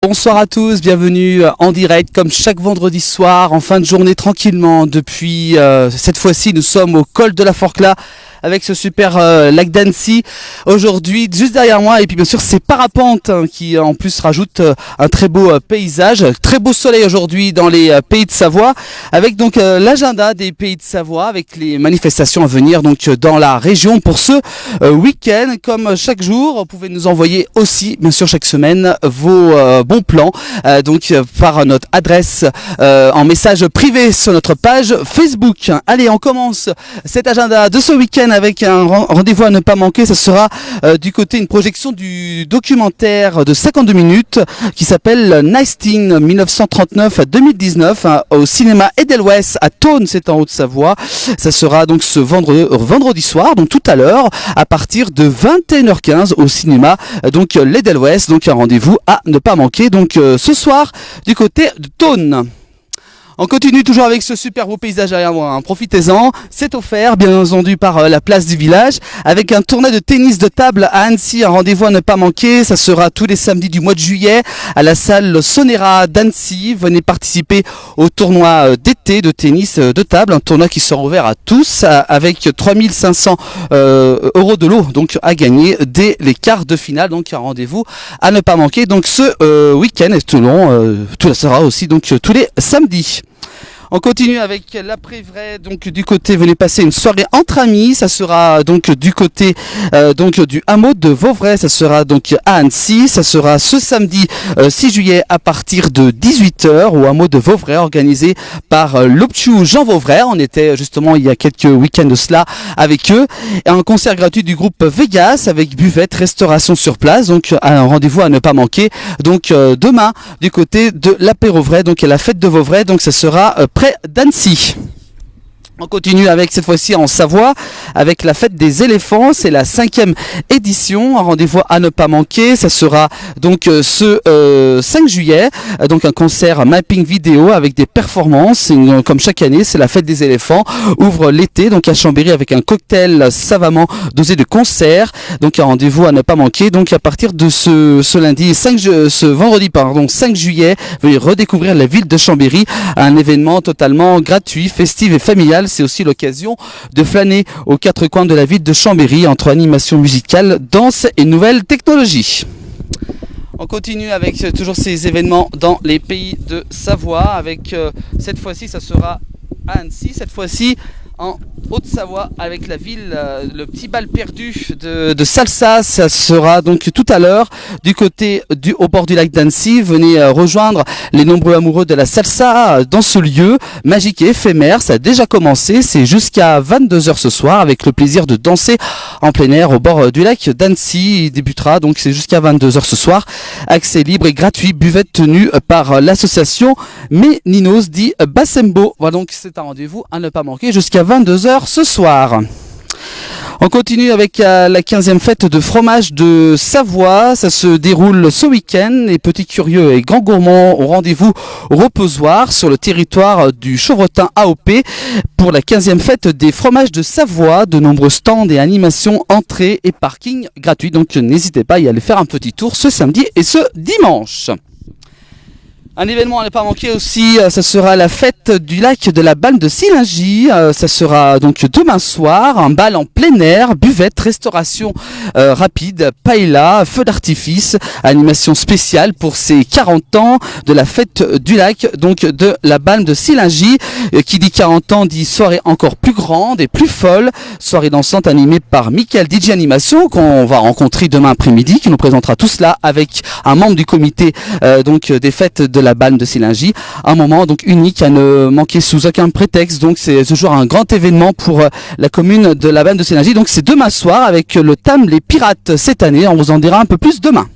Bonsoir à tous, bienvenue en direct comme chaque vendredi soir en fin de journée tranquillement depuis cette fois-ci nous sommes au col de la Forclaz avec ce super lac d'Annecy aujourd'hui juste derrière moi et puis bien sûr ces parapentes qui en plus rajoutent un très beau paysage, très beau soleil aujourd'hui dans les pays de Savoie avec donc l'agenda des pays de Savoie avec les manifestations à venir donc dans la région pour ce week-end. Comme chaque jour vous pouvez nous envoyer aussi bien sûr chaque semaine vos bons plans par notre adresse en message privé sur notre page Facebook. Allez, on commence cet agenda de ce week-end avec un rendez-vous à ne pas manquer. Ça sera du côté une projection du documentaire de 52 minutes qui s'appelle Nice Teen 1939 à 2019 au cinéma Edelweiss à Thônes, c'est en Haute-Savoie. Ça sera donc ce vendredi soir, donc tout à l'heure à partir de 21h15 au cinéma donc l'Edelweiss, donc un rendez-vous à ne pas manquer donc ce soir du côté de Thônes. On continue toujours avec ce super beau paysage derrière moi, hein. Profitez-en, c'est offert bien entendu par la place du village avec un tournoi de tennis de table à Annecy, un rendez-vous à ne pas manquer. Ça sera tous les samedis du mois de juillet à la salle Sonera d'Annecy. Venez participer au tournoi d'été de tennis de table, un tournoi qui sera ouvert à tous avec 3500 euros de lot donc à gagner dès les quarts de finale, donc un rendez-vous à ne pas manquer donc ce week-end et tout sera aussi donc tous les samedis. On continue avec l'après-vrai, donc du côté, venez passer une soirée entre amis, ça sera donc du côté du hameau de Vauvray, ça sera donc à Annecy, ça sera ce samedi 6 juillet à partir de 18h au hameau de Vauvray, organisé par l'Optu Jean Vauvray. On était justement il y a quelques week-ends de cela avec eux, et un concert gratuit du groupe Vegas avec buvette, restauration sur place, donc un rendez-vous à ne pas manquer, donc demain du côté de l'apéro-Vauvray, donc à la fête de Vauvray, donc ça sera près d'Annecy. On continue avec cette fois-ci en Savoie avec la fête des éléphants, c'est la 5e édition, un rendez-vous à ne pas manquer. Ça sera donc ce 5 juillet, donc un concert mapping vidéo avec des performances. Comme chaque année, c'est la fête des éléphants, ouvre l'été donc à Chambéry avec un cocktail savamment dosé de concert. Donc un rendez-vous à ne pas manquer. Donc à partir de ce vendredi 5 juillet, veuillez redécouvrir la ville de Chambéry, un événement totalement gratuit, festif et familial. C'est aussi l'occasion de flâner aux quatre coins de la ville de Chambéry entre animation musicale, danse et nouvelles technologies. On continue avec toujours ces événements dans les pays de Savoie avec cette fois-ci ça sera à Annecy, cette fois-ci en Haute-Savoie avec la ville, le petit bal perdu de salsa. Ça sera donc tout à l'heure du côté au bord du lac d'Annecy. Venez rejoindre les nombreux amoureux de la salsa dans ce lieu magique et éphémère. Ça a déjà commencé, c'est jusqu'à 22h ce soir avec le plaisir de danser en plein air au bord du lac d'Annecy. Il débutera donc c'est jusqu'à 22h ce soir. Accès libre et gratuit, buvette tenue par l'association Meninos di Bassembo. Voilà, donc c'est un rendez-vous à ne pas manquer jusqu'à 22h ce soir. On continue avec la 15e fête de fromage de Savoie. Ça se déroule ce week-end. Les petits curieux et grands gourmands ont rendez-vous au reposoir sur le territoire du Chauvretin AOP pour la 15e fête des fromages de Savoie. De nombreux stands et animations, entrées et parking gratuits. Donc n'hésitez pas à y aller faire un petit tour ce samedi et ce dimanche. Un événement à ne pas manquer aussi, ça sera la fête du lac de la Balme de Sillingy. Ça sera donc demain soir, un bal en plein air, buvette, restauration rapide, paella, feu d'artifice, animation spéciale pour ces 40 ans de la fête du lac, donc de la Balme de Sillingy. Qui dit 40 ans dit soirée encore plus grande et plus folle, soirée dansante animée par Michael DJ Animation qu'on va rencontrer demain après-midi, qui nous présentera tout cela avec un membre du comité donc des fêtes de la Balme de Sillingy, un moment donc unique à ne manquer sous aucun prétexte. Donc c'est toujours un grand événement pour la commune de la Balme de Sillingy. Donc c'est demain soir avec le thème Les Pirates cette année. On vous en dira un peu plus demain.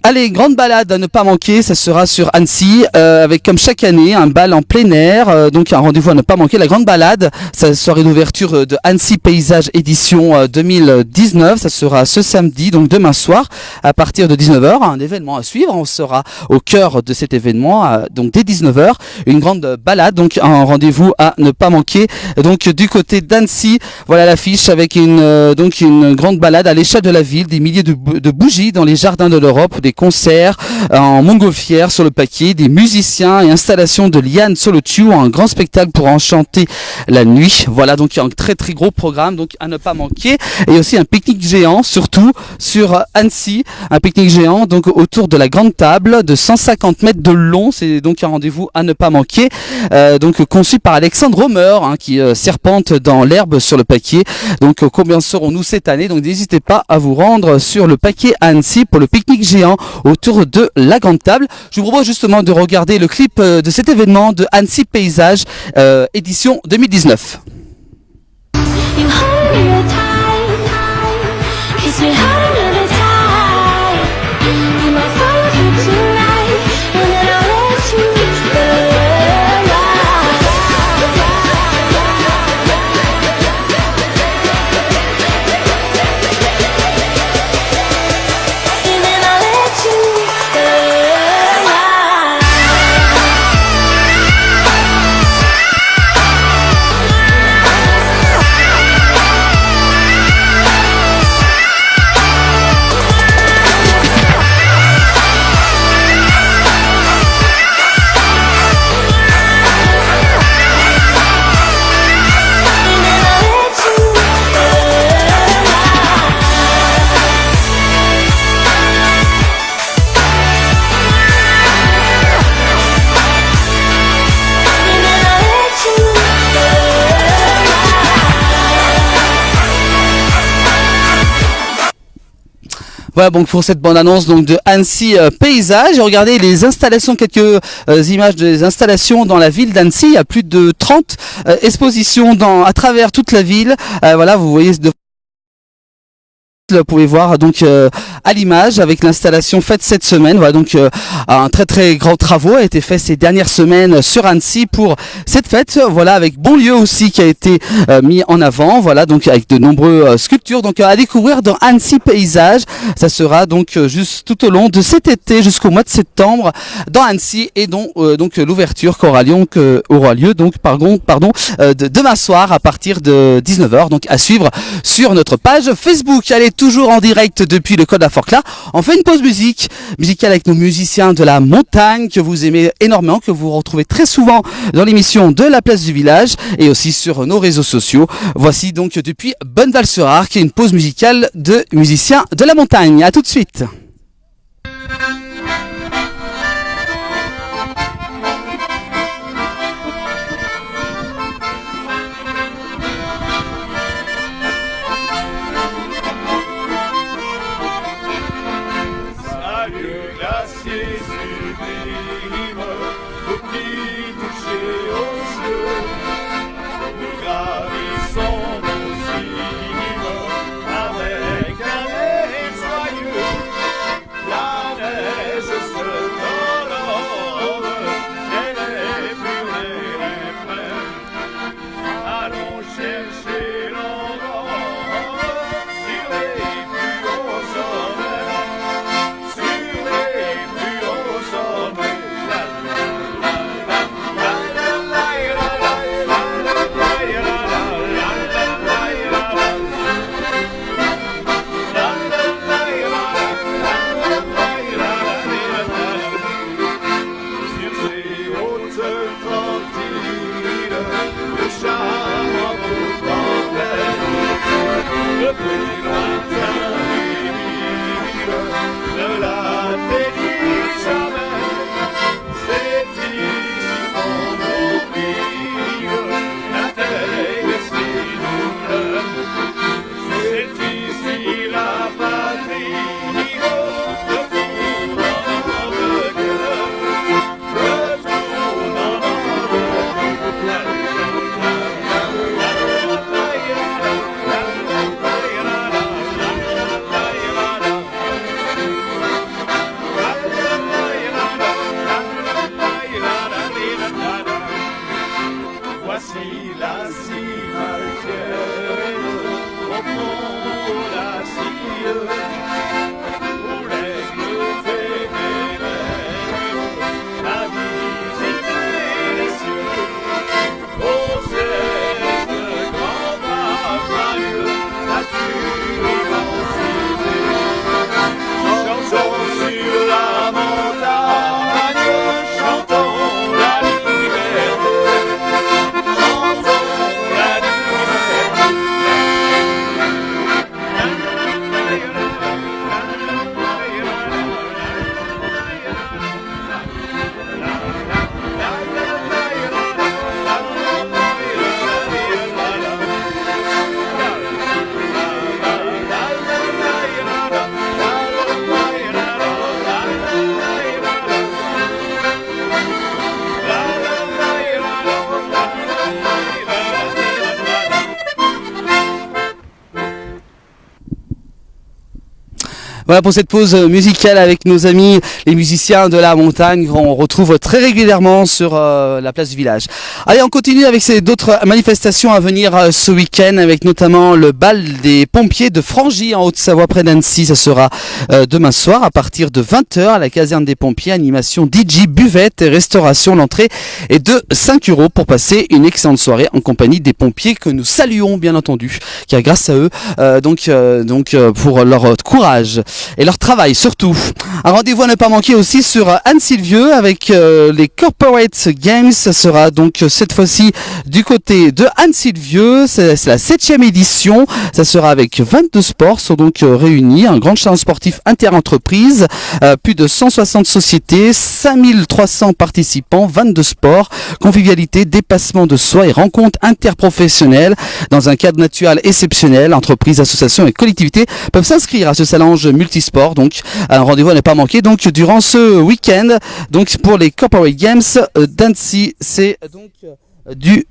Allez, grande balade à ne pas manquer, ça sera sur Annecy, avec comme chaque année un bal en plein air, donc un rendez-vous à ne pas manquer. La grande balade, ça soirée d'ouverture de Annecy Paysage édition 2019, ça sera ce samedi, donc demain soir, à partir de 19h, un événement à suivre. On sera au cœur de cet événement, donc dès 19h, une grande balade, donc un rendez-vous à ne pas manquer. Donc du côté d'Annecy, voilà l'affiche avec une grande balade à l'échelle de la ville, des milliers de bougies dans les jardins de l'Europe, des des concerts en montgolfière sur le paquet, des musiciens et installations de Liane Solotu, un grand spectacle pour enchanter la nuit. Voilà, donc il y a un très très gros programme donc à ne pas manquer, et aussi un pique-nique géant surtout sur Annecy, un pique-nique géant donc autour de la grande table de 150 mètres de long. C'est donc un rendez-vous à ne pas manquer, donc conçu par Alexandre Romer, hein, qui serpente dans l'herbe sur le paquet. Donc combien serons-nous cette année? Donc n'hésitez pas à vous rendre sur le paquet à Annecy pour le pique-nique géant autour de la grande table. Je vous propose justement de regarder le clip de cet événement de Annecy Paysage, édition 2019. Voilà donc pour cette bande-annonce donc de Annecy Paysage. Et regardez les installations, quelques images des installations dans la ville d'Annecy. Il y a plus de 30 expositions à travers toute la ville. Voilà, vous voyez vous pouvez voir donc à l'image avec l'installation faite cette semaine. Voilà donc un très très grand travaux a été fait ces dernières semaines sur Annecy pour cette fête. Voilà, avec Bonlieu aussi qui a été mis en avant. Voilà donc avec de nombreuses sculptures donc à découvrir dans Annecy Paysage. Ça sera donc juste tout au long de cet été jusqu'au mois de septembre dans Annecy, et donc l'ouverture qui aura lieu donc demain soir à partir de 19h, donc à suivre sur notre page Facebook. Allez, toujours en direct depuis le Col de la Forclaz. On fait une pause musicale avec nos musiciens de la montagne que vous aimez énormément, que vous retrouvez très souvent dans l'émission de la place du village et aussi sur nos réseaux sociaux. Voici donc depuis Bonneval-sur-Arc, qui est une pause musicale de musiciens de la montagne. À tout de suite. Avec un air joyeux, Voilà pour cette pause musicale avec nos amis les musiciens de la montagne qu'on retrouve très régulièrement sur la place du village. Allez, on continue avec d'autres manifestations à venir ce week-end, avec notamment le bal des pompiers de Frangy en Haute-Savoie près d'Annecy. Ça sera demain soir à partir de 20h à la caserne des pompiers. Animation DJ, buvette et restauration. L'entrée est de 5 € pour passer une excellente soirée en compagnie des pompiers que nous saluons bien entendu, car grâce à eux, pour leur courage et leur travail surtout. Un rendez-vous à ne pas manquer aussi sur Anne-Sylvieux avec les Corporate Games. Ça sera donc cette fois-ci du côté de Anne-Sylvieux. C'est la 7e édition. Ça sera avec 22 sports sont donc réunis. Un grand challenge sportif inter-entreprise. Plus de 160 sociétés, 5300 participants, 22 sports, convivialité, dépassement de soi et rencontres interprofessionnelles dans un cadre naturel exceptionnel. Entreprises, associations et collectivités peuvent s'inscrire à ce challenge multisport. Donc un rendez-vous à ne pas manquer donc durant ce week-end. Donc pour les Corporate Games d'Annecy, c'est donc du